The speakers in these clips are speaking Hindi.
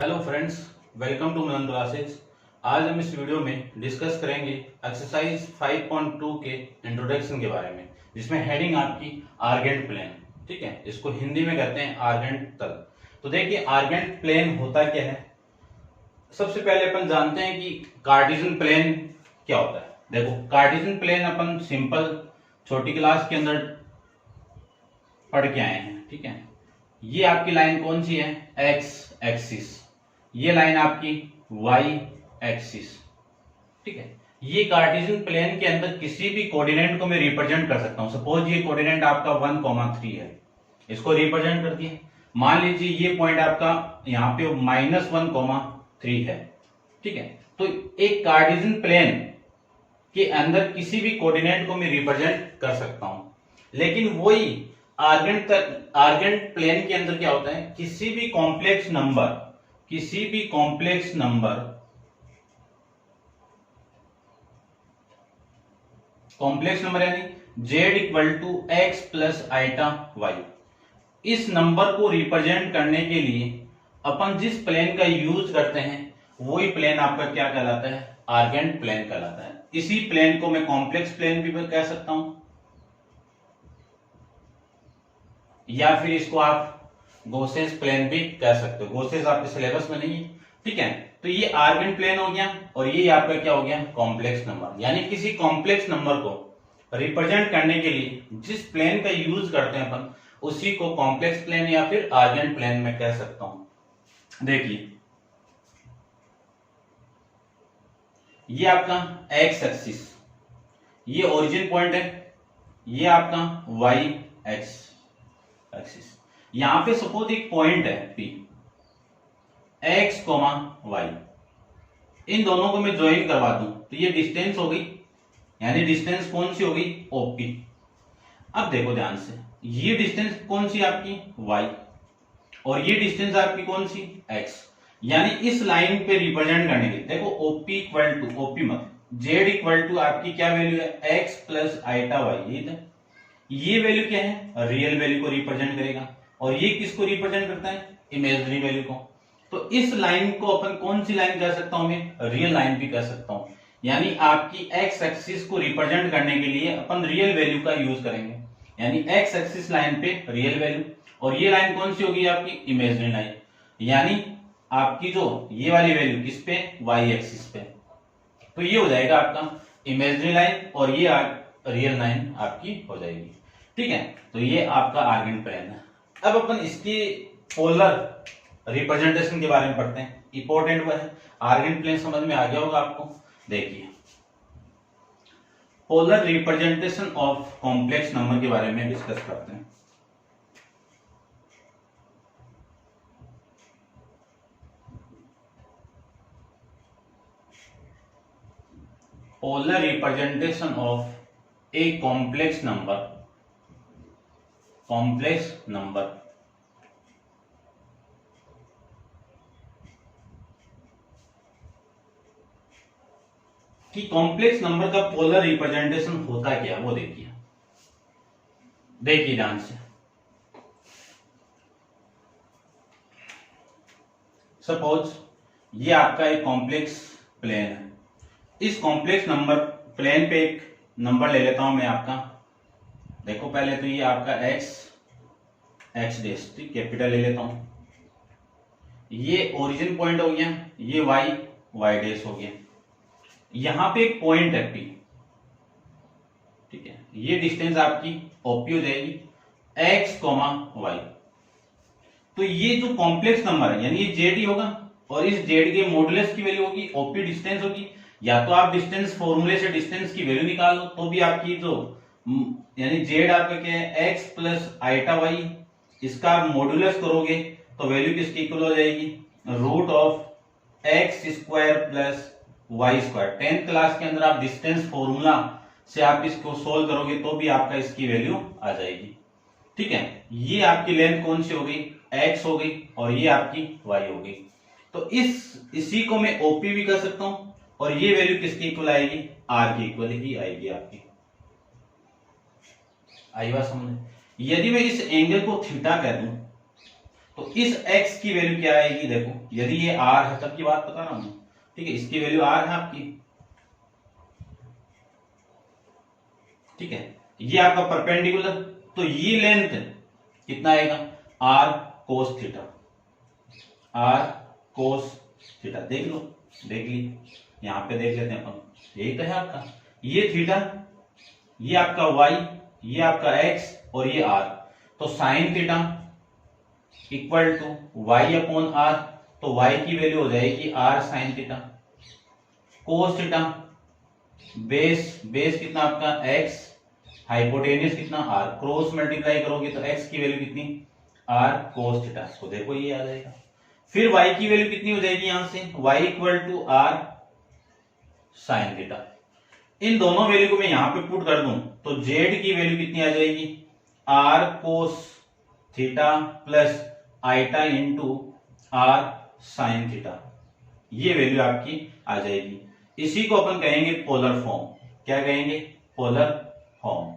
Hello friends, welcome to Manan classes. आज हम इस वीडियो में डिस्कस करेंगे एक्सरसाइज 5.2 के इंट्रोडक्शन के बारे में, जिसमें हेडिंग आपकी आर्गेंट प्लेन। ठीक है, इसको हिंदी में कहते हैं आर्गेंट तल। तो देखिए आर्गेंट प्लेन होता क्या है। सबसे पहले अपन जानते हैं कि कार्टेशियन प्लेन क्या होता है। देखो कार्टेशियन प्लेन अपन सिंपल छोटी क्लास के अंदर पढ़ के आए हैं। ठीक है, ये आपकी लाइन कौन सी है? X axis. ये लाइन आपकी वाई एक्सिस। ठीक है, ये कार्टेशियन प्लेन के अंदर किसी भी कोऑर्डिनेट को मैं रिप्रेजेंट कर सकता हूं। सपोज ये कोऑर्डिनेट आपका 1,3 है, इसको रिप्रेजेंट कर दिया। मान लीजिए ये पॉइंट आपका यहां पे -1,3 है। ठीक है, तो एक कार्टेशियन प्लेन के अंदर किसी भी कोऑर्डिनेट को मैं रिप्रेजेंट कर सकता हूं। लेकिन वही आर्गेंट प्लेन के अंदर क्या होता है? किसी भी कॉम्प्लेक्स नंबर यानी z = x plus iota y, इस नंबर को रिप्रेजेंट करने के लिए अपन जिस प्लेन का यूज करते हैं वही प्लेन आपका क्या कहलाता है? आर्गेंट प्लेन कहलाता है। इसी प्लेन को मैं कॉम्प्लेक्स प्लेन भी कह सकता हूं, या फिर इसको आप गॉसेस प्लेन भी कह सकते हो। गॉसेस आपके सिलेबस में नहीं है। ठीक है, तो ये आर्गेंट प्लेन हो गया और ये आपका क्या हो गया? Complex number. यानी किसी कॉम्प्लेक्स नंबर को रिप्रेजेंट करने के लिए जिस प्लेन का यूज करते हैं अपन, उसी को कॉम्प्लेक्स प्लेन या फिर आर्गेंट प्लेन में कह सकता हूं। देखिए ये आपका एक्स एक्सिस, ये ओरिजिन पॉइंट है, ये आपका वाई एक्सिस। यहां पे सपोज एक पॉइंट है P, x, y, इन दोनों को मैं ज्वाइन करवा दूं तो ये डिस्टेंस हो गई। यानी डिस्टेंस कौन सी हो गई? OP। अब देखो ध्यान से, ये डिस्टेंस कौन सी आपकी? y, और ये डिस्टेंस आपकी कौन सी? x। यानी इस लाइन पे रिप्रेजेंट करने के लिए देखो OP मत, z आपकी क्या वैल्यू है? x plus iota y। ये वैल्यू क्या है? रियल वैल्यू को रिप्रेजेंट करेगा। और ये किसको रिप्रेजेंट करता है? इमेजिनरी वैल्यू को। तो इस लाइन को अपन कौन सी लाइन कह सकता हूं मैं? रियल लाइन भी कह सकता हूं। यानी आपकी एक्स एक्सिस को रिप्रेजेंट करने के लिए अपन रियल वैल्यू का यूज करेंगे। यानी एक्स एक्सिस लाइन पे रियल वैल्यू, और ये लाइन कौन सी होगी? आपकी इमेजिनरी लाइन। यानी आपकी जो ये वाली वैल्यू किस पे? वाई एक्सिस पे। तो ये हो जाएगा आपका इमेजिनरी लाइन और ये रियल लाइन आपकी हो जाएगी। ठीक है, तो ये आपका आर्गेंट प्लेन है। अब अपन इसकी पोलर रिप्रेजेंटेशन के बारे में पढ़ते हैं। इंपॉर्टेंट वो है। आर्गेंट प्लेन समझ में आ गया होगा आपको। देखिए polar representation of complex number के बारे में डिस्कस करते हैं। Polar representation of A complex number कि कॉम्प्लेक्स नंबर का पोलर रिप्रेजेंटेशन होता क्या, वो देखिए ध्यान से। सपोज ये आपका एक कॉम्प्लेक्स प्लेन है। इस कॉम्प्लेक्स नंबर प्लेन पे एक नंबर ले लेता हूं मैं आपका। देखो पहले तो ये आपका एक्स डेश, ठीक, कैपिटल ले लेता हूं। ये ओरिजिन पॉइंट हो गया, ये वाई डेश हो गया। यहां पे एक पॉइंट है P। ठीक है, ये डिस्टेंस आपकी OP हो जाएगी, x, y। तो ये जो कॉम्प्लेक्स नंबर है यानी ये जेड होगा, और इस जेड के मॉडुलस की वैल्यू होगी OP डिस्टेंस होगी। या तो आप डिस्टेंस फॉर्मूले से डिस्टेंस की वैल्यू निकाल लो तो भी आपकी जो यानी जेड आपका क्या है? x प्लस आइटा y, इसका आप मॉडुलस करोगे तो वैल्यू किसकी इक्वल हो जाएगी? √x² plus y²। 10th class के अंदर आप डिस्टेंस फॉर्मूला से आप इसको सोल्व करोगे तो भी आपका इसकी वैल्यू आ जाएगी। ठीक है, ये आपकी लेंथ कौन सी हो गई? x हो गई, और ये आपकी y हो गई। तो इसी को मैं OP भी कर सकता हूं, और ये वैल्यू किसकी इक्वल आएगी? r की इक्वल ही आएगी आपकी। आई बात समझ? यदि मैं इस एंगल को थीटा कह दूं तो इस x की वैल्यू क्या आएगी? देखो यदि ये आर है तब की बात बता रहा हूं, ठीक है, इसकी वैल्यू आर है आपकी, ठीक है, ये आपका परपेंडिकुलर, तो ये लेंथ कितना आएगा, r cos theta, r cos theta, देख लो, देख ली, यहां पे देख लेते हैं अपन, यही तो है आपका, ये थीटा, ये आपका वाई, ये आपका एक्स और ये आर, तो sine theta equal to y upon r, तो वाई की वैल्यू हो जाएगी r sine theta, cos theta, base base कितना आपका एक्स, हाइपोटेनियस कितना आर, क्रॉस मल्टीप्लाई करोगे तो एक्स की वैल्यू कितनी, आर कोस थीटा, इसको देखो ये आ जाएगा। फिर वाई की वैल्यू कितनी हो जाएगी यहां से, Y equal to R sine theta, इन दोनों वैल्यू को मैं यहां पे पुट कर दूं तो जेड की वैल्यू कितनी आ जाएगी, r cos theta plus iota into r sine theta, ये वैल्यू आपकी आ जाएगी। इसी को अपन कहेंगे पोलर फॉर्म, क्या कहेंगे, पोलर फॉर्म,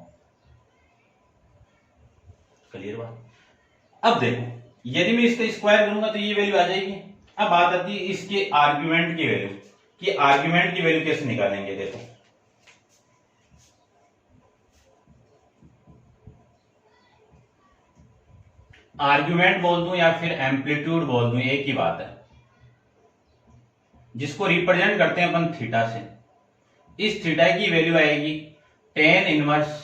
क्लियर बात। अब देखो यदि मैं इसका स्क्वायर करूंगा तो ये वैल्यू आ जाएगी। अब बात आती है इसके आर्ग्यूमेंट की वैल्यू, कि आर्ग्यूमेंट की वैल्यू कैसे निकालेंगे, देखो आर्ग्यूमेंट बोल दूं या फिर एम्पलीट्यूड बोल दूं एक ही बात है, जिसको रिप्रेजेंट करते हैं अपन थीटा से। इस थीटा की वैल्यू आएगी tan inverse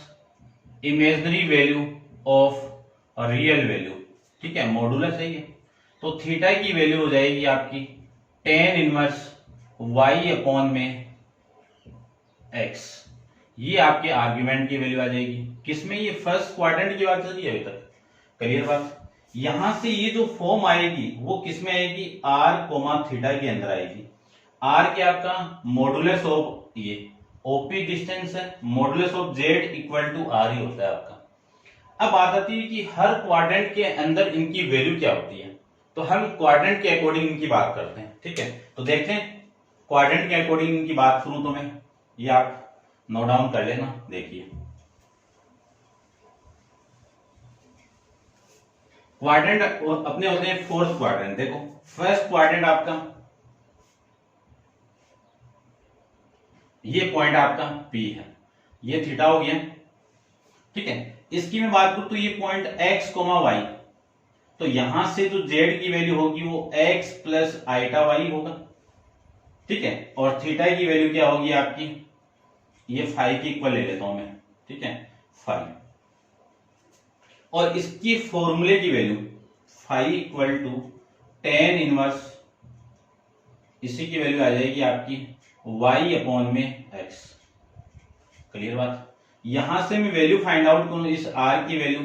imaginary value of real value, ठीक है, मॉडुलस है ये, तो थीटा की वैल्यू हो जाएगी आपकी टेन इनवर्स वाई अपॉन में एक्स, ये आपके आर्ग्यूमेंट की वैल्यू आ जाएगी। किसमें, ये फर्स्ट क्वाड्रेंट की बात चली है अभी तक, क्लियर बात। यहां से ये जो फॉर्म आएगी वो किसमें आएगी, आर कोमा थीटा के अंदर आएगी। आर क्या आपका मॉडुलस ऑफ ये ओपी डिस्टेंस है, modulus of Z equal to R ही होता है आपका। अब बात आती है कि हर क्वाड्रेंट के अंदर इनकी वैल्यू क्या होती है, तो हम क्वाड्रेंट के अकॉर्डिंग इनकी बात करते हैं, ठीक है। तो देखते हैं क्वाड्रेंट के अकॉर्डिंग इनकी बात करूं तो मैं, ये आप नोट डाउन कर लेना, देखिए क्वाड्रेंट अपने होते हैं फोर्थ क्वाड्रेंट। देखो फर्स्ट क्वाड्रेंट आपका ये पॉइंट आपका P है, ये थीटा हो गया, ठीक है। इसकी मैं बात करूं तो ये पॉइंट x, y, तो यहां से जो z की वैल्यू होगी वो x प्लस आइटा y होगा, ठीक है। और थीटा की वैल्यू क्या होगी आपकी, ये फाइव की इक्वल ले लेता हूं मैं, ठीक है, फाइव, और इसकी फॉर्मूले की value phi equal to tan inverse, इसी की वैल्यू आ जाएगी आपकी y अपॉन में x, क्लियर बात। यहां से मैं वैल्यू फाइंड आउट करूं इस r की value,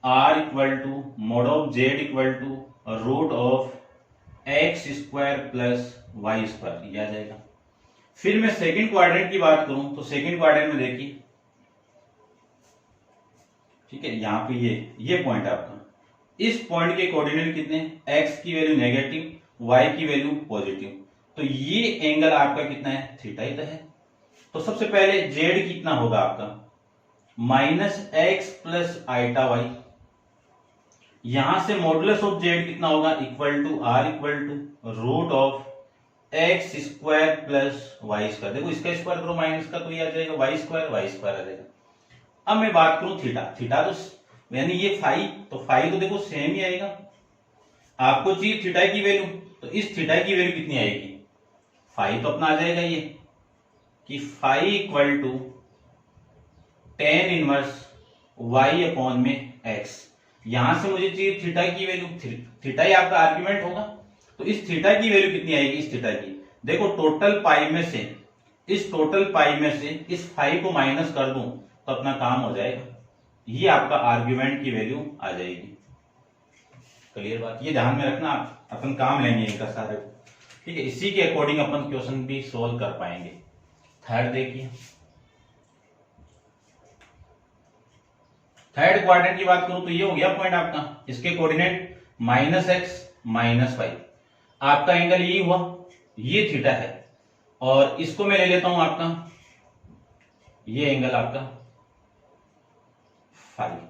r equal to mod of z equal to root of x square plus y square, ये आ जाएगा। फिर मैं सेकंड क्वाड्रेंट की बात करूं तो सेकंड क्वाड्रेंट में देखिए, ठीक है, यहां पे ये पॉइंट आपका, इस पॉइंट के कोऑर्डिनेट कितने, x की वैल्यू नेगेटिव, y की वैल्यू पॉजिटिव, तो ये एंगल आपका कितना है, थीटा ही तो है। तो सबसे पहले z कितना होगा आपका, minus x plus iota y, यहां से मॉडुलस ऑफ z कितना होगा, equal to r equal to root of x square plus y square. देखो इसका स्क्वायर करो माइनस का तो ये आ जाएगा वाई स्क्वायर आ जाएगा। अब मैं बात करूं थीटा, थीटा तो यानी ये फाइव, तो फाइव तो देखो सेम ही आएगा, आपको चाहिए थीटा की वैल्यू, तो इस थीटा की वैल्यू कितनी आएगी, फाइव तो अपना आ जाएगा ये, कि phi equal to tan inverse y upon में एक्स, यहां से मुझे चाहिए थीटा की वैल्यू, थीटा ही आपका आर्ग्यूमेंट होगा, तो इस थीटा की वैल्यू कितनी आएगी, इस थीटा की, देखो टोटल पाई में से, इस टोटल पाई में से इस फाइव को माइनस कर दूं तो अपना काम हो जाएगा, ये आपका आर्ग्यूमेंट की वैल्यू आ जाएगी, क्लियर बात। ये ध्यान में रखना, अपन काम लेंगे इनका सारे, ठीक है, इसी के अकॉर्डिंग अपन क्वेश्चन भी सोल्व कर पाएंगे। थर्ड देखिए, थर्ड क्वाड्रेंट की बात करूं तो ये हो गया पॉइंट आपका, इसके coordinate minus x minus y, आपका एंगल ये हुआ, ये थीटा है, और इसको मैं ले लेता हूं आपका, ये एंगल आपका फाइव,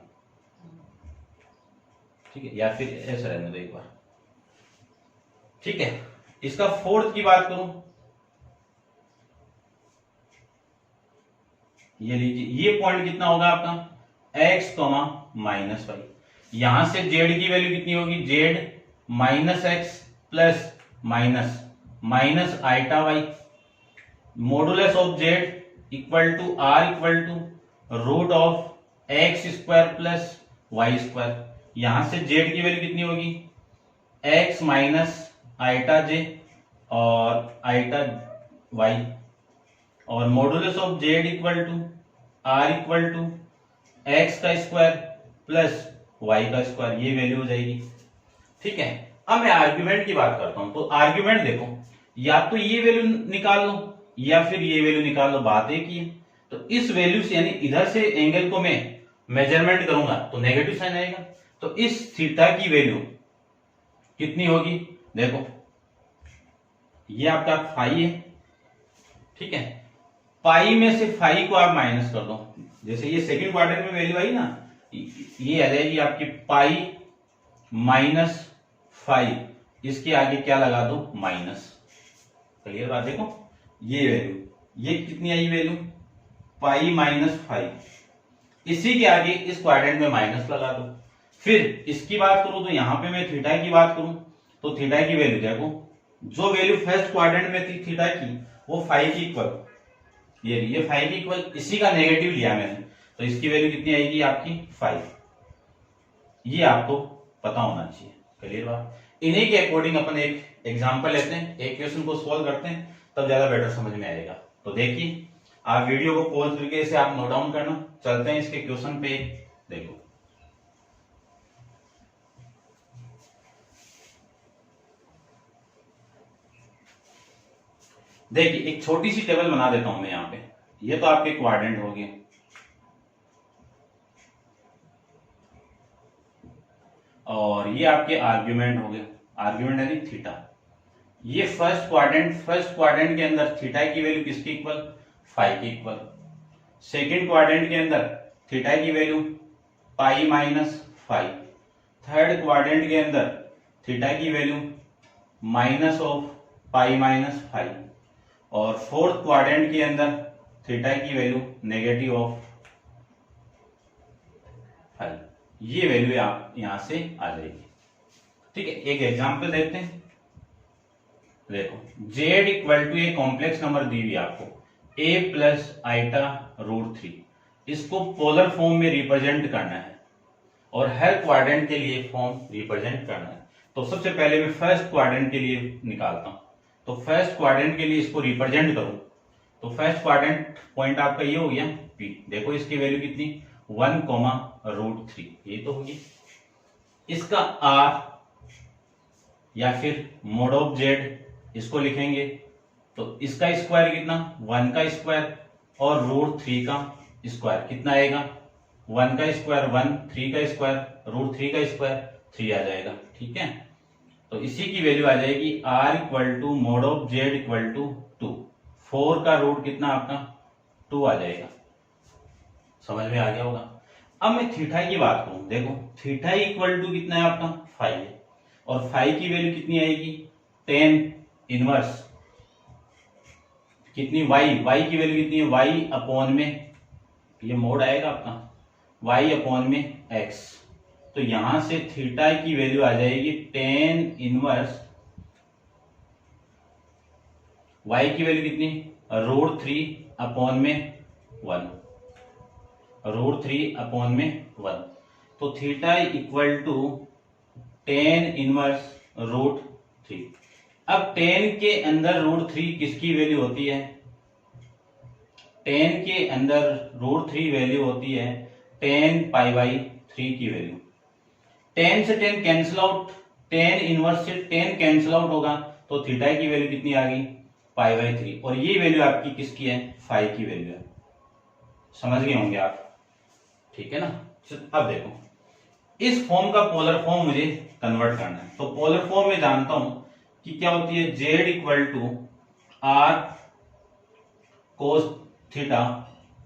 ठीक है, या फिर ऐसा रहने दो एक बार, ठीक है, इसका फोर्थ की बात करूं, ये लीजिए, ये पॉइंट कितना होगा आपका x, माइनस वाई। यहां से z की वैल्यू कितनी होगी, z minus x plus minus iota y, modulus of z equal to r equal to root of x square plus y square. यहां से z की वैल्यू कितनी होगी, x माइनस आइटा j और आइटा y, और modulus of z equal to r equal to x का स्क्वायर प्लस y का स्क्वायर, ये वैल्यू हो जाएगी। ठीक है, अब मैं आर्ग्यूमेंट की बात करता हूं। तो आर्ग्यूमेंट देखो, या तो ये वैल्यू निकाल लो या फिर ये वैल्यू निकाल लो, बात एक ही है। तो इस वैल्यू से, यानी इधर से एंगल को मैं मेजरमेंट करूंगा तो नेगेटिव साइन आएगा। तो इस थीटा की वैल्यू कितनी होगी, देखो ये आपका फाई है। ठीक है, पाई में से फाई को आप माइनस कर दो, जैसे ये सेकंड क्वाड्रेंट में वैल्यू आई ना, ये आ जाएगी आपकी पाई माइनस फाई, इसके आगे क्या लगा दो, माइनस। क्लियर बात, देखो ये वैल्यू, ये कितनी I value, pi minus phi, इसी के आगे इस क्वाड्रेंट में माइनस लगा दो। फिर इसकी बात करूं तो यहां पे मैं थीटा की बात करूं तो थीटा की वैल्यू देखो, जो वैल्यू फर्स्ट क्वाड्रेंट में थी थीटा की, वो फाई की इक्वल, ये फाइव की इक्वल, इसी का नेगेटिव लिया मैंने, तो इसकी वैल्यू कितनी आएगी आपकी 5। ये आपको पता होना चाहिए। क्लियर बात, इन्हीं के अकॉर्डिंग अपन एक एग्जांपल लेते हैं, एक क्वेश्चन को सॉल्व करते हैं, तब ज्यादा बेटर समझ में आएगा। तो देखिए, आप वीडियो को पॉज करके से आप नोट डाउन करना, चलते हैं इसके क्वेश्चन पे। देखो देखिए, एक छोटी सी टेबल बना देता हूं मैं यहां पे। ये तो आपके क्वाड्रेंट हो गए, और ये आपके आर्ग्यूमेंट हो गए, आर्ग्यूमेंट यानी थीटा। ये फर्स्ट क्वाड्रेंट के अंदर थीटा की वैल्यू किसकी इक्वल, फाई की इक्वल। सेकेंड क्वाड्रेंट के अंदर थीटा की value pi minus phi. Third quadrant के अंदर थीटा की value minus of pi minus phi, और फोर्थ क्वाड्रेंट के अंदर थीटा की वैल्यू नेगेटिव ऑफ फाई। ये वैल्यू आप यहां से आ जाएगी। ठीक है, एक एग्जांपल देखते हैं। देखो, z equal to a complex number दी हुई आपको, a प्लस आइटा रूट 3, इसको पोलर फॉर्म में रिप्रेजेंट करना है और हर क्वाड्रेंट के लिए फॉर्म रिप्रेजेंट करना है। तो सबसे पहले मैं फर्स्ट क्वाड्रेंट के लिए निकालता हूं। तो फर्स्ट क्वाड्रेंट के लिए इसको रिप्रेजेंट करूं तो फर्स्ट क्वाड्रेंट पॉइंट आपका ये हो गया P। देखो इसकी वैल्यू कितनी, 1,√3, ये तो होगी। इसका R या फिर मोड ऑफ Z इसको लिखेंगे तो इसका स्क्वायर कितना, 1 का स्क्वायर, और √3 का स्क्वायर कितना आएगा, 1 का स्क्वायर 1, 3 का स्क्वायर √3 का स्क्वायर 3 आ जाएगा। ठीक है, तो इसी की वैल्यू आ जाएगी R equal to mod of Z equal to 2। 4 का रूट कितना आपका 2 आ जाएगा। समझ में आ गया होगा। अब मैं थीटा की बात करूं, देखो थीटा इक्वल टू कितना है आपका 5 है, और 5 की वैल्यू कितनी आएगी, 10 इनवर्स कितनी y की वैल्यू कितनी है, y अपॉन में, ये मोड आएगा आपका y अपॉन में x। तो यहां से थीटा की वैल्यू आ जाएगी 10 इनवर्स y की वैल्यू कितनी, √3 अपॉन में 1, √3 अपॉन में 1। तो थीटा इक्वल टू 10 इनवर्स √3। अब 10 के अंदर √3 किसकी वैल्यू होती है, 10 के अंदर √3 वैल्यू होती है 10 पाई बाई 3 की वैल्यू। 10 से 10 कैंसिल आउट, 10 इनवर्स से 10 कैंसिल आउट होगा, तो थीटा की वैल्यू कितनी आ गई, पाई बाई 3, और ये वैल्यू आपकी किसकी है, 5 की वैल्यू है। समझ गए होंगे आप, ठीक है ना। अब देखो, इस फॉर्म का पोलर फॉर्म मुझे कन्वर्ट करना है। तो पोलर फॉर्म में जानता हूं कि क्या होती है, z equal to r cos theta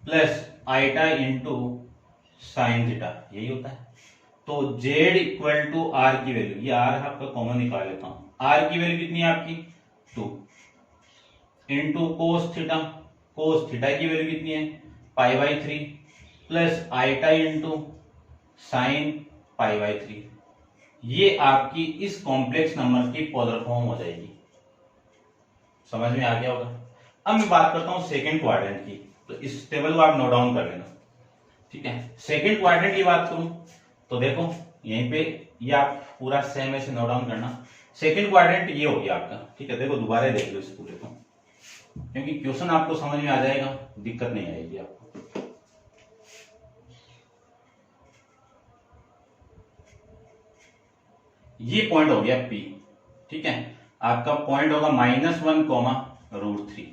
plus iota into sine theta, यही होता है। तो z इक्वल टू r की वैल्यू, ये r आपका कॉमन निकाल लेता हूं, आर की वैल्यू कितनी है आपकी 2 इंटू कोस थीटा की वैल्यू कितनी है π/3 प्लस आइटा इंटू साइन π/3। ये आपकी इस कॉम्प्लेक्स नंबर की पोलर फॉर्म हो जाएगी। समझ में आ गया होगा। अब मैं बात करता हूं सेकंड क्वाड्रेंट की, तो इस टेबल को आप नोट डाउन कर लेना, ठीक है। सेकंड क्वाड्रेंट की बात करूं तो देखो यहीं पे ये आप पूरा सेम ऐसे नोट डाउन करना। सेकंड क्वाड्रेंट ये हो गया आपका, ठीक है। देखो दोबारा देख लो इस पूरे को, क्योंकि क्वेश्चन आपको समझ में आ जाएगा, दिक्कत नहीं आएगी आपको। ये पॉइंट हो गया P, ठीक है। आपका पॉइंट होगा -1, √3।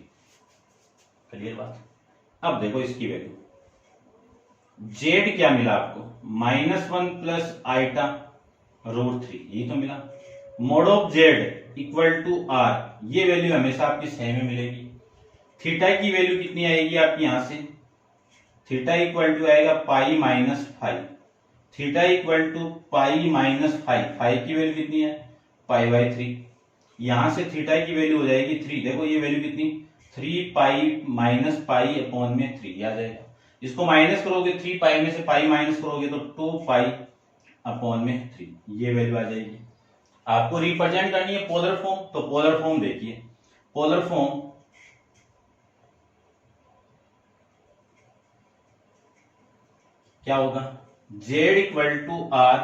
क्लियर बात। अब देखो इसकी वैल्यू Z क्या मिला आपको -1 प्लस आइटा √3, यही तो मिला। Mod of Z equal to R, ये वैल्यू हमेशा आपकी सेम ही मिलेगी। थीटा की वैल्यू कितनी आएगी आपकी यहां से, थीटा इक्वल टू आएगा π-5, थीटा इक्वल टू π-5 की वैल्यू कितनी है π/3। यहां से थीटा की वैल्यू हो जाएगी 3, देखो ये वैल्यू कितनी 3π - π/3 आ जाएगा। इसको माइनस करोगे 3π में से पाई माइनस करोगे तो 2π/3, ये वैल्यू आ जाएगी। आपको रिप्रेजेंट करनी है पोलर फॉर्म, तो पोलर फॉर्म देखिए, पोलर फॉर्म क्या होगा, Z equal to R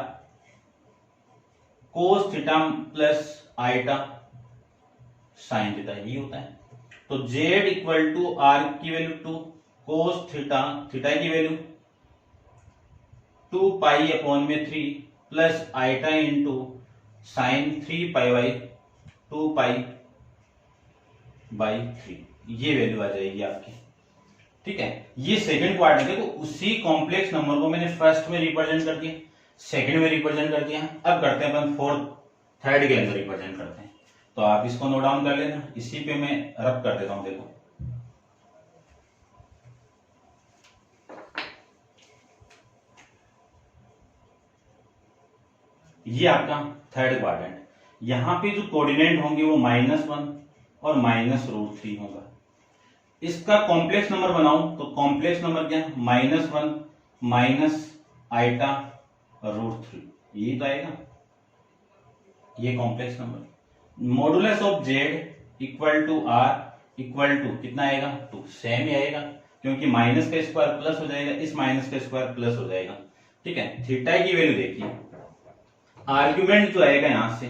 cos theta plus iota sine theta, ये होता है। तो Z इक्वल टू R की वैल्यू 2, कोस थीटा की value 2π/3 plus iota into sine 3π/2π/3, ये वैल्यू आ जाएगी आपकी, ठीक है। ये सेकंड क्वाड्रेंट, देखो उसी कॉम्प्लेक्स नंबर को मैंने फर्स्ट में रिप्रेजेंट कर दिया, सेकंड में रिप्रेजेंट कर दिया। अब करते हैं अपन थर्ड के अंदर रिप्रेजेंट करते हैं, तो आप इसको नोट डाउन कर लेना। इसी पे मैं रब कर देता हूं, देखो ये आपका थर्ड क्वाड्रेंट। यहां पे जो कोऑर्डिनेट होंगे वो -1 और -√3 होगा। इसका कॉम्प्लेक्स नंबर बनाऊं तो कॉम्प्लेक्स नंबर क्या है -1 माइनस आइटा √3, यही तो आएगा ये complex number. Modulus of Z equal to R equal to कितना आएगा 2, सेम ही आएगा, क्योंकि माइनस का स्क्वायर प्लस हो जाएगा, इस माइनस का स्क्वायर प्लस हो जाएगा, ठीक है। थीटा की वैल्यू देखिए, आर्ग्यूमेंट जो आएगा यहां से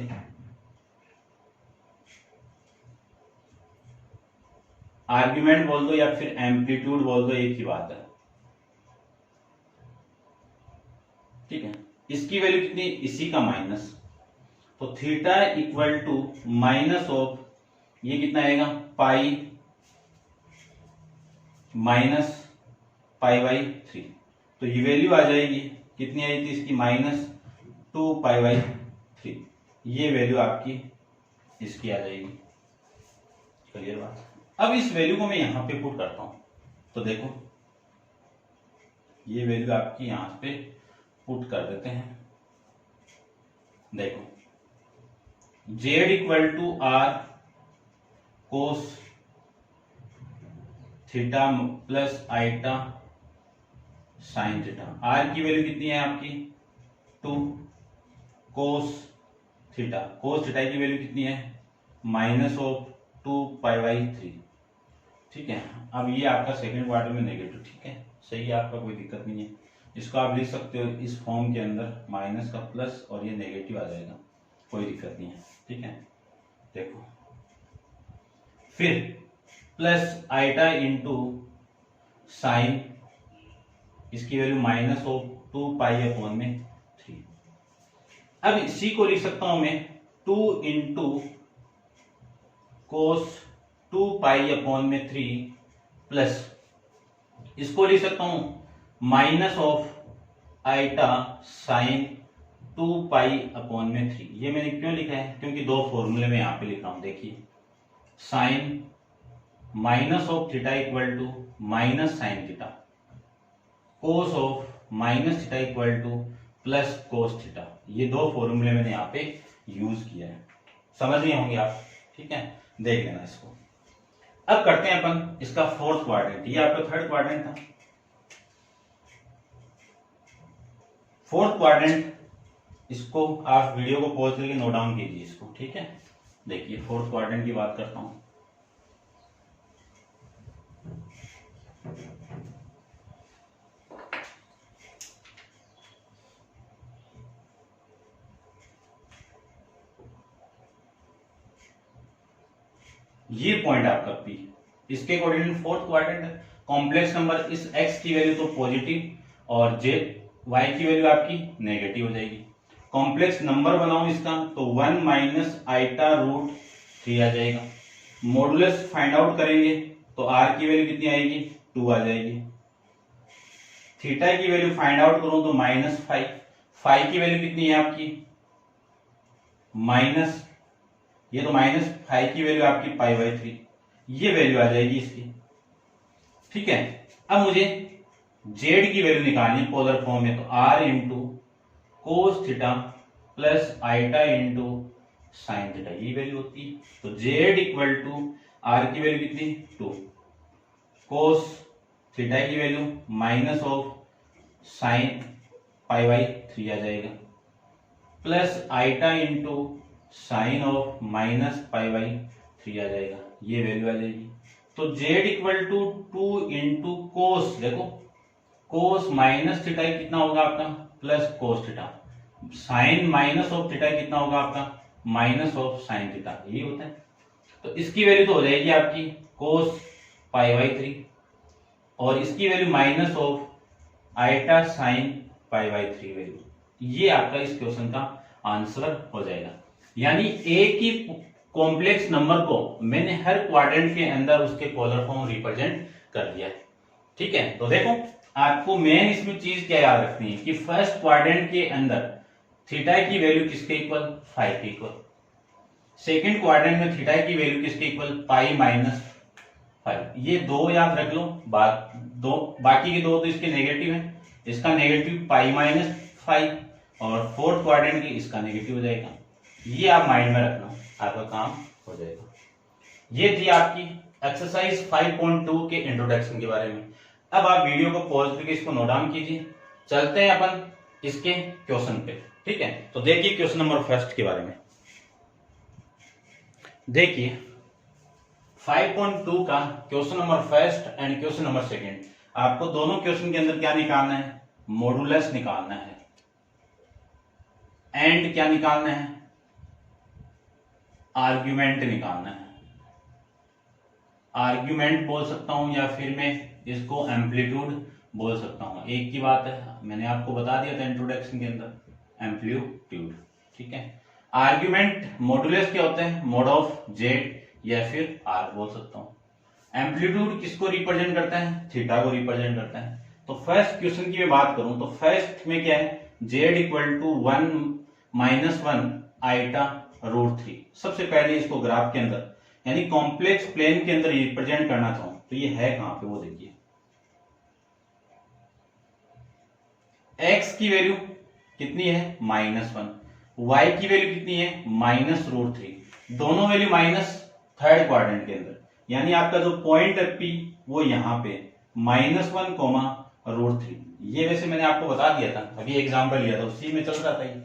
आर्ग्यूमेंट बोल दो या फिर एम्पलीट्यूड बोल दो, एक ही बात है, ठीक है। इसकी वैल्यू कितनी, इसी का माइनस, तो theta equal to minus of ये कितना आएगा पाई माइनस π/3, तो ये वैल्यू आ जाएगी कितनी आई थी इसकी -2π/3, ये वैल्यू आपकी इसकी आ जाएगी। क्लियर बात। अब इस वैल्यू को मैं यहां पे पुट करता हूं, तो देखो ये वैल्यू आपकी यहां पे पुट कर देते हैं। देखो Z equal to R cos theta plus iota sine theta, R की वैल्यू कितनी है आपकी 2, कोस थीटा की वैल्यू कितनी है -2π/3, ठीक है। अब ये आपका सेकंड क्वार्टर में नेगेटिव, ठीक है, सही है, आपका कोई दिक्कत नहीं है। इसको आप लिख सकते हो इस फॉर्म के अंदर, माइनस का प्लस और ये नेगेटिव आ जाएगा, कोई दिक्कत नहीं है, ठीक है। देखो फिर प्लस आइटा इंटू साइन, इसकी वैल्यू -2π/3। अब इसी को लिख सकता हूं मैं 2 इंटू कोस 2π/3 प्लस इसको लिख सकता हूं माइनस ऑफ आइटा साइन 2π/3। ये मैंने क्यों लिखा है, क्योंकि दो फॉर्मूले में यहां पे लिख रहा हूं। देखिए sine minus of theta equal to minus sine theta, cos of minus theta equal to plus cos theta, ये दो फॉर्मूले मैंने यहां पे यूज किया है। समझ नहीं होंगे आप, ठीक है, देख लेना इसको। अब करते हैं अपन इसका फोर्थ क्वाड्रेंट, ये आपका थर्ड क्वाड्रेंट था। फोर्थ क्वाड्रेंट, इसको आप वीडियो को पॉज करके नोट डाउन कीजिए इसको, ठीक है। देखिए फोर्थ क्वाड्रेंट की बात करता हूं। ये पॉइंट आपका पी, इसके कोऑर्डिनेट फोर्थ क्वाड्रेंट है। कॉम्प्लेक्स नंबर, इस x की वैल्यू तो पॉजिटिव और j y की वैल्यू आपकी नेगेटिव हो जाएगी। कॉम्प्लेक्स नंबर बनाऊं इसका तो 1 माइनस आइटा रूट 3 आ जाएगा। मॉडुलस फाइंड आउट करेंगे तो r की वैल्यू कितनी आएगी, 2 आ जाएगी। थीटा की वैल्यू फाइंड आउट करूं तो -5, फाई की वैल्यू कितनी है आपकी माइनस, ये तो -5 की वैल्यू आपकी π/3, ये वैल्यू आ जाएगी इसकी, ठीक है। अब मुझे z की वैल्यू निकालनी है पोलर फॉर्म में, तो r into cos theta plus iota into sine theta, ये वैल्यू होती है। तो z इक्वल टू r की वैल्यू कितनी 2, कोस थीटा की वैल्यू माइनस ऑफ साइन π/3 आ जाएगा, plus iota into sine of -π/3 आ जाएगा, ये वैल्यू आ जाएगी। तो z equal to 2 into cos, देखो कोस माइनस थीटा कितना होगा आपका plus cos theta, sine minus of theta कितना होगा आपका माइनस ऑफ साइन थीटा, यही होता है। तो इसकी वैल्यू तो हो जाएगी आपकी कोस π/3 और इसकी value minus of iota sine π/3 value, ये आपका इस क्वेश्चन का आंसर हो जाएगा। यानी एक ही कॉम्प्लेक्स नंबर को मैंने हर क्वाड्रेंट के अंदर उसके पोलर फॉर्म रिप्रेजेंट कर दिया है, ठीक है। तो देखो आपको मेन इसमें चीज क्या याद रखनी है कि फर्स्ट क्वाड्रेंट के अंदर थीटा की वैल्यू किसके इक्वल 5 के इक्वल, सेकंड क्वाड्रेंट में थीटा की वैल्यू किसके इक्वल π-5, ये दो याद रख लो, बाकी के दो तो इसके नेगेटिव है, इसका नेगेटिव π-5 और फोर्थ क्वाड्रेंट की इसका नेगेटिव हो जाएगा, ये आप माइंड में रखना, आपका काम हो जाएगा। ये थी आपकी एक्सरसाइज 5.2 के इंट्रोडक्शन के बारे में। अब आप वीडियो को पॉज करके इसको नोट डाउन कीजिए, चलते हैं अपन इसके क्वेश्चन पे, ठीक है। तो देखिए क्वेश्चन नंबर फर्स्ट के बारे में, देखिए 5.2 का question number first and question number second, आपको दोनों क्वेश्चन के अंदर क्या निकालना है, मॉडुलस निकालना है एंड क्या निकालना है, आर्ग्यूमेंट निकालना है। आर्ग्यूमेंट बोल सकता हूं या फिर मैं इसको एम्पलीट्यूड बोल सकता हूं, एक की बात है, मैंने आपको बता दिया था इंट्रोडक्शन के अंदर एम्पलीट्यूड, ठीक है। आर्ग्यूमेंट मॉडुलस क्या होता है, मोड ऑफ जेड या फिर आर बोल सकता हूं। एम्पलीट्यूड किसको रिप्रेजेंट करता है, थीटा को रिप्रेजेंट करता है। तो फर्स्ट क्वेश्चन की मैं बात करूं तो फर्स्ट में क्या है, z equal to 1 - 1 iota root 3। सबसे पहले इसको ग्राफ के अंदर यानी कॉम्प्लेक्स प्लेन के अंदर रिप्रेजेंट करना चाहूं तो ये है कहां पे, वो देखिए x की वैल्यू कितनी है -1, y की वैल्यू कितनी है -√3, दोनों वैल्यू माइनस थर्ड क्वाड्रेंट के अंदर, यानी आपका जो पॉइंट है P वो यहां पे -1, √3। ये वैसे मैंने आपको बता दिया था, अभी एग्जांपल लिया था उसी में चल रहा था ये,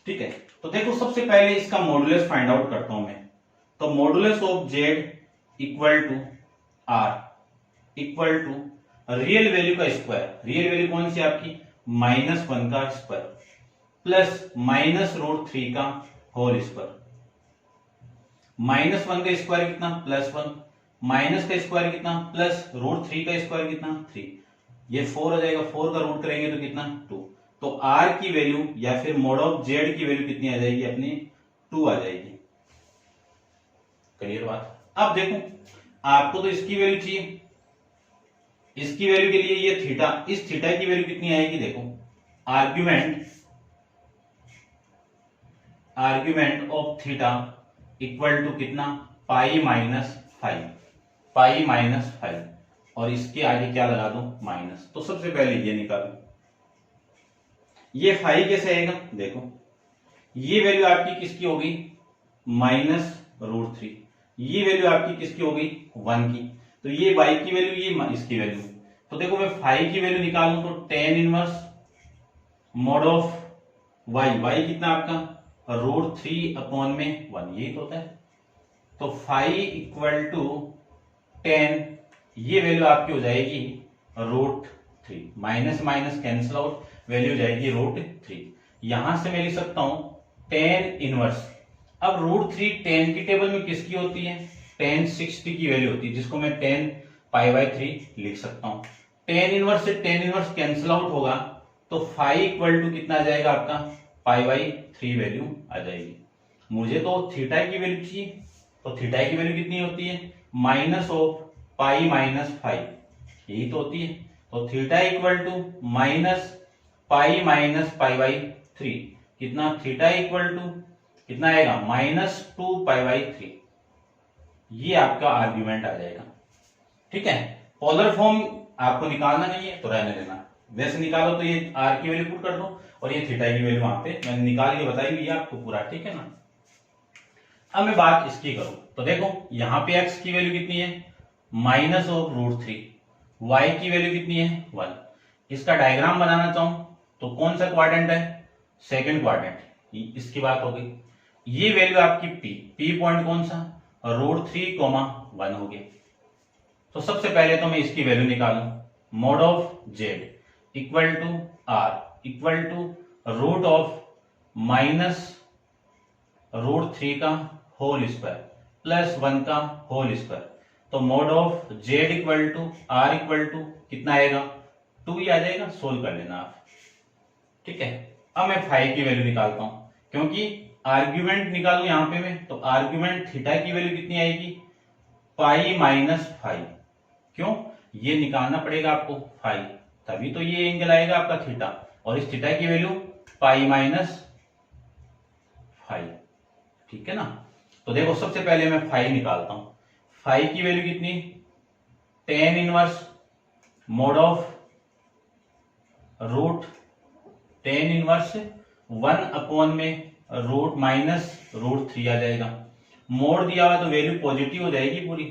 ठीक है। तो देखो सबसे पहले इसका मॉडुलस फाइंड आउट करता हूं मैं, तो modulus of z equal to r equal to real value का स्क्वायर, रियल वैल्यू कौन सी आपकी -1 का स्क्वायर प्लस -√3 का होल स्क्वायर, -1 का स्क्वायर कितना +1, माइनस का स्क्वायर कितना +√3 का स्क्वायर कितना 3, ये 4 हो जाएगा, 4 का रूट करेंगे तो कितना 2। तो r की वैल्यू या फिर मोड ऑफ z की वैल्यू कितनी आ जाएगी अपनी 2 आ जाएगी। क्लियर बात। अब देखो आपको तो इसकी वैल्यू चाहिए, इसकी वैल्यू के लिए ये थीटा, इस थीटा की वैल्यू कितनी आएगी, देखो argument of theta equal to कितना π-5 और इसके आगे क्या लगा दो माइनस। तो सबसे पहले ये निकालो, ये 5 कैसे आएगा, देखो ये वैल्यू आपकी किसकी होगी -√3। ये वैल्यू आपकी किसकी हो गई, 1 की। तो ये y की वैल्यू, ये इसकी वैल्यू। तो देखो मैं फाई की वैल्यू निकालूं तो tan inverse mod of y कितना आपका √3/1, यही तो होता है। तो फाई इक्वल टू 10, ये वैल्यू आपकी हो जाएगी √3, minus minus cancel out, value हो जाएगी √3। यहां से मैं लिख सकता हूं tan इनवर्स। अब √3 tan की टेबल में किसकी होती है, tan 60 की वैल्यू होती है, जिसको मैं tan π/3 लिख सकता हूं। tan इनवर्स से tan इनवर्स कैंसिल आउट होगा, तो फाई इक्वल टू कितना आ जाएगा आपका π/3 वैल्यू आ जाएगी। मुझे तो थीटा की वैल्यू चाहिए, तो थीटा की वैल्यू कितनी होती है, minus of pi minus five, यही तो होती है। तो theta equal to minus pi minus π/3, कितना थीटा इक्वल टू कितना आएगा, -2 π/3। ये आपका आर्ग्यूमेंट आ जाएगा। ठीक है, पोलर फॉर्म आपको निकालना नहीं है तो रहने देना, वैसे निकालो तो ये आर की वैल्यू पुट कर दो और ये थीटा की वैल्यू वहां पे मैंने निकाल के बताई हुई है आपको पूरा। ठीक है ना। अब मैं बात इसकी करूं तो देखो यहां पे x की वैल्यू कितनी है, -√3, y की वैल्यू कितनी है 1। इसका डायग्राम बनाना चाहूं तो कौन सा क्वाड्रेंट है, सेकंड क्वाड्रेंट, इसकी बात हो गई। ये वैल्यू आपकी p पॉइंट कौन सा, √3,1 हो गया। तो सबसे पहले तो मैं इसकी वैल्यू निकालूं, mod of z equal to r equal to root of -√3 का होल स्क्वायर प्लस 1 का होल स्क्वायर। तो mod of z equal to r equal to कितना आएगा, 2 ही आ जाएगा, सोल्व कर लेना आप। ठीक है, अब मैं फाई की वैल्यू निकालता हूं, क्योंकि आर्ग्यूमेंट निकालू यहां पे मैं, तो आर्ग्यूमेंट थीटा की वैल्यू कितनी आएगी, π-5। क्यों, ये निकालना पड़ेगा आपको फाई, तभी तो ये एंगल आएगा आपका थीटा, और इस थीटा की वैल्यू π-5। ठीक है ना। तो देखो सबसे पहले मैं फाई निकालता हूं, फाई की वैल्यू कितनी, tan inverse mod of tan inverse 1 में रूट -√3 आ जाएगा। मोड दिया हुआ तो वैल्यू पॉजिटिव हो जाएगी पूरी,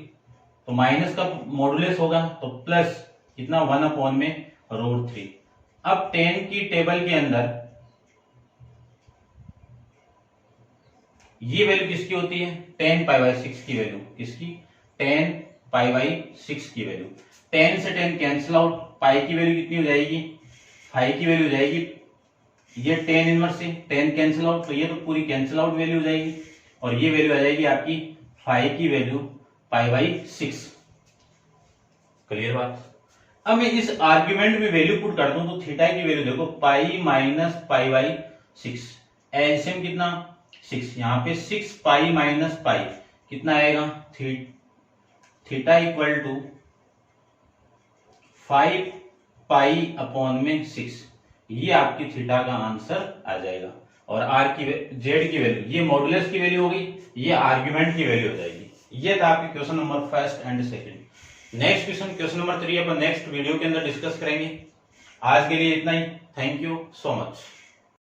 तो माइनस का मॉडुलस होगा तो प्लस कितना 1 में √3। अब tan की टेबल के अंदर ये वैल्यू किसकी होती है, tan π/6 की वैल्यू, किसकी, tan π/6 की वैल्यू। tan से tan कैंसिल आउट, पाई की वैल्यू कितनी हो जाएगी, फाई की वैल्यू हो जाएगी, ये tan इनवर्स से tan कैंसिल आउट, तो ये तो पूरी कैंसिल आउट वैल्यू हो जाएगी, और ये वैल्यू आ जाएगी आपकी फाई की वैल्यू π/6। क्लियर बात। अब मैं इस आर्ग्यूमेंट में वैल्यू पुट कर दूं तो थीटा की वैल्यू देखो π-π/6, एलसीएम कितना 6, यहाँ पे 6π-π कितना आएगा, थीटा इक्वल टू 5π/6, ये आपकी थीटा का आंसर आ जाएगा। और आर की जेड की वैल्यू, ये मॉडुलस की वैल्यू होगी, ये आर्ग्यूमेंट की वैल्यू हो जाएगी। ये था आपके question number first and second. Next question number 3 upon next video के अंदर डिस्कस करेंगे। आज के लिए इतना ही, थैंक यू सो मच।